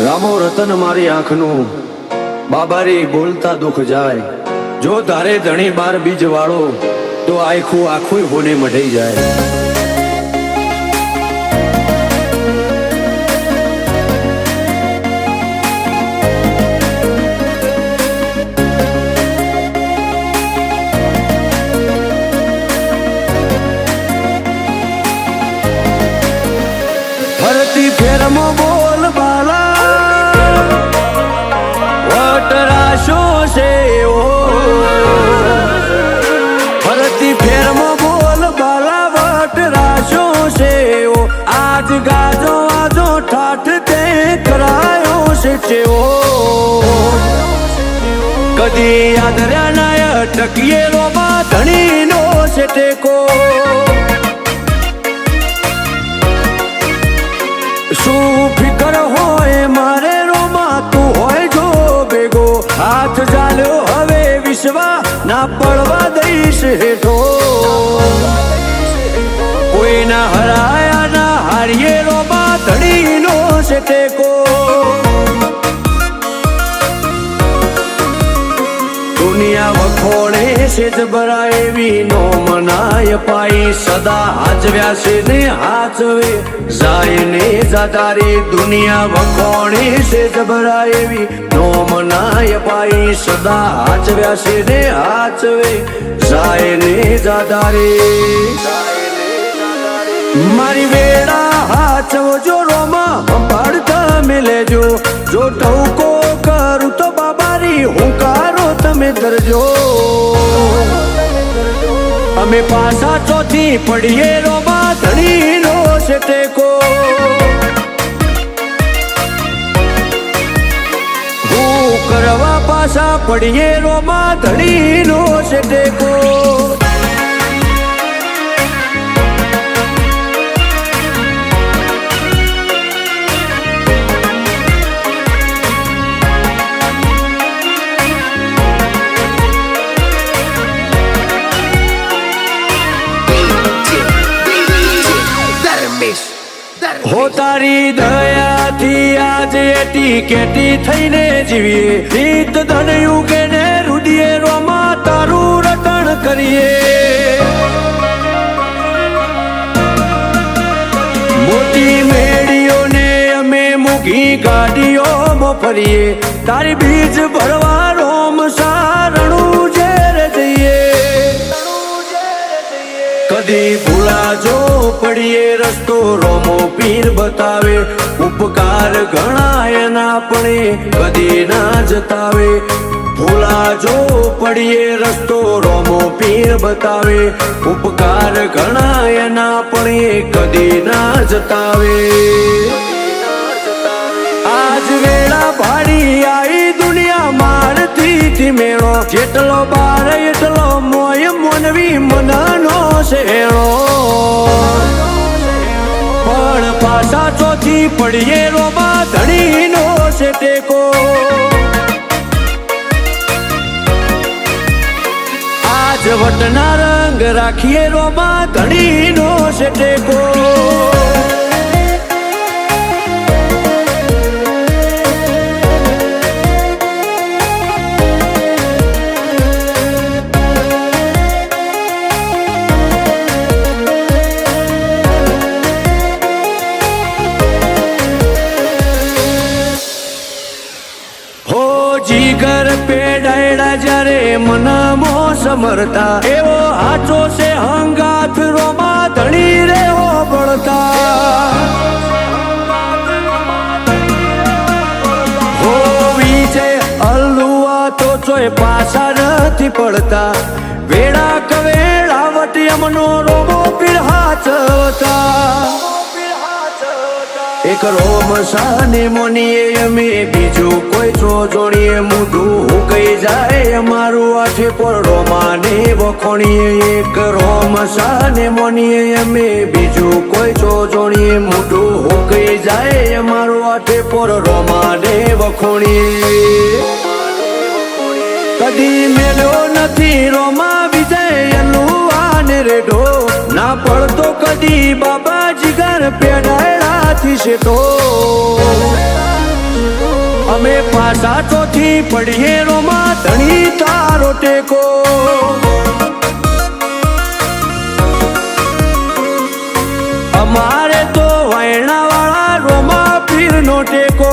રામો રતન મારી આંખનું બાબારી બોલતા દુખ જાય જો તારે ધણી બાર બીજ વાળો તો આખું આખું હોને મઢઈ જાય ફરતી ફેરમો બોલ બાલા વટરાશો છે ફરતી ફેરમો બોલ બાલા વટરાશો છે આજ ગાજો આજો ઠાઠ તે કરાયો છે ચેવો કદી આદર્યા નાય ટકીએ રોબા ધણીનો છે ટેકો શું ફિકર હોય મારે રોમા તું હોય જો ભેગો હાથ ચાલ્યો હવે વિશ્વા ના પડવા દઈશ હેઠો કોઈના હરાયા ના હારીએ રોમા ધણીનો છે ટેકો દુનિયા વખોડે છે જબરા એવી નો મનાય પાઈ સદા હાચવ્યા છે ને હાચવે જાય ને જાતારી દુનિયા વખોડે છે જબરા એવી નો મનાય પાઈ સદા હાચવ્યા છે ને હાચવે જાય ને જાતારી મારી વેળા હાચવો જો રોમા સંભાળતા મેલેજો જો ટવકો કરું તો બાબારી હુંકારો તમે ધરજો અમે પાછા ચોથી પડીએ રોમા ધણીનો છે ટેકો હું કરવા પાછા પડીએ રોમા ધણીનો છે ટેકો હો તારી દયાથી આજે એટી કેટી થઈને જીવીએ રીત ધનયું કે ને રુદીએ રોમા તારું રટણ કરીએ મોટી મેડીઓને અમે મૂકી ગાડીઓમાં ફરીએ તારી બીજ ભરવા રોમ સારણું ઝેર જઈએ કદી ભૂલાજો પડીએ રસ્તો રોમો પીર બતાવે ઉપકાર ઘણા એના પણ કદી ના જતાવે ભૂલાજો પડીએ રસ્તો રોમો પીર બતાવે ઉપકાર ઘણા એના પણ કદી ના જતાવે આજ વેળા ભાડી આઈ દુનિયા મારથી મેળો જેટલો બાર એટલો મોય મોનવી મનનો શેળો પણ પાછા ચોથી પડીએ રોમા ધણીનો છે ટેકો આજ વટના રંગ રાખીએ રોમા ધણીનો છે ટેકો જીગર પેડાયડા જ્યારે મનમો સમરતા એવો હાચો છે હંગાથ રોમા ધણી રે હો બળતા હો વિજય અલ્લુઆ તો ચોય પાછા નથી પડતા વેળા કવેળા વટી અમનો રોમો પીર હાચવતા એક રોમ સાને મોનીએ અમે બીજું કોઈ છો જોડીએ મૂઢું હુકાઈ જાય અમારું આઠે પર રોમાને વખોણીએ એક રોમ સાને મોનીએ અમે બીજું કોઈ છો જોડીએ મૂઢું હુકાઈ જાય અમારું આઠે પર રોમાને વખોણીએ કદી મેળ્યો નથી રોમા વિજય અલ્લુઆને રેઢો ના પડતો કદી બાબા જીગર પેડાયડાથી શેઠો પાછા ચોથી પડીએ રોમાં ધણી તારો ટેકો અમારે તો વૈણા વાળા રોમા પીર નો ટેકો